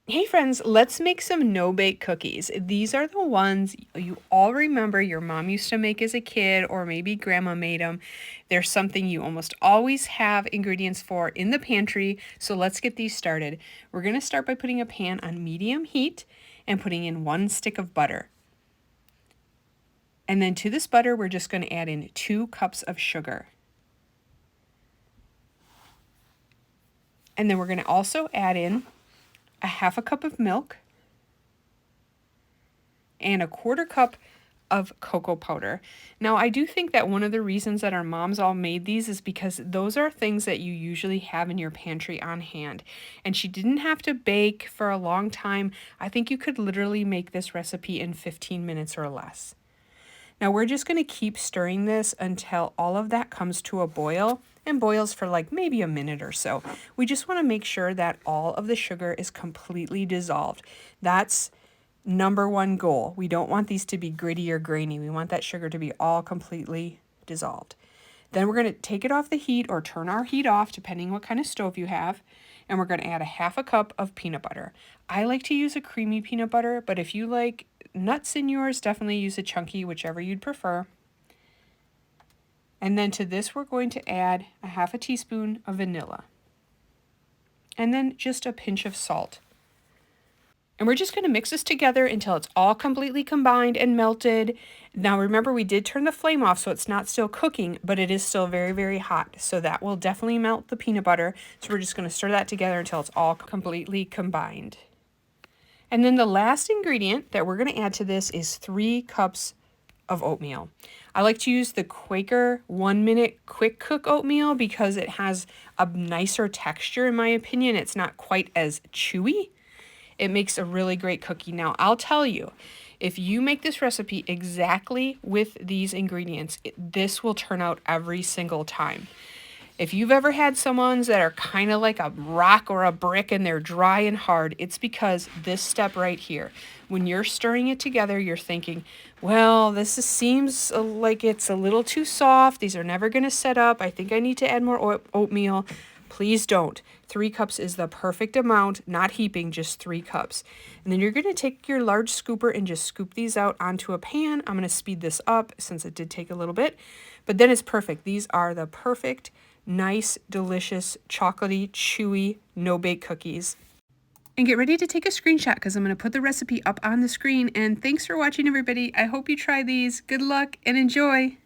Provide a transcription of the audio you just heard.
Hey friends, let's make some no-bake cookies. These are the ones you all remember your mom used to make as a kid, or maybe grandma made them. They're something you almost always have ingredients for in the pantry, so let's get these started. We're going to start by putting a pan on medium heat and putting in 1 stick of butter. And then to this butter, we're just going to add in 2 cups of sugar. And then we're going to also add in a half a cup of milk and a 1/4 cup of cocoa powder. Now, I do think that one of the reasons that our moms all made these is because those are things that you usually have in your pantry on hand. And she didn't have to bake for a long time. I think you could literally make this recipe in 15 minutes or less. Now, we're just going to keep stirring this until all of that comes to a boil and boils for like maybe a minute or so. We just want to make sure that all of the sugar is completely dissolved. That's number one goal. We don't want these to be gritty or grainy. We want that sugar to be all completely dissolved. Then we're going to take it off the heat or turn our heat off depending what kind of stove you have. And we're going to add a half a cup of peanut butter. I like to use a creamy peanut butter, but if you like nuts in yours, definitely use a chunky, whichever you'd prefer. And then to this, we're going to add a half a teaspoon of vanilla. And then just a pinch of salt. And we're just going to mix this together until it's all completely combined and melted. Now remember, we did turn the flame off, so it's not still cooking, but it is still very, very hot. So that will definitely melt the peanut butter. So we're just going to stir that together until it's all completely combined. And then the last ingredient that we're going to add to this is 3 cups of oatmeal. I like to use the Quaker 1-minute quick cook oatmeal because it has a nicer texture in my opinion. It's not quite as chewy. It makes a really great cookie. Now, I'll tell you, if you make this recipe exactly with these ingredients, this will turn out every single time. If you've ever had someone's that are kind of like a rock or a brick and they're dry and hard, it's because this step right here, when you're stirring it together, you're thinking, well, seems like it's a little too soft. These are never going to set up. I think I need to add more oatmeal. Please don't. 3 cups is the perfect amount, not heaping, just 3 cups. And then you're going to take your large scooper and just scoop these out onto a pan. I'm going to speed this up since it did take a little bit, but then it's perfect. These are the perfect, nice, delicious, chocolatey, chewy, no-bake cookies. And get ready to take a screenshot because I'm going to put the recipe up on the screen. And thanks for watching, everybody. I hope you try these. Good luck and enjoy.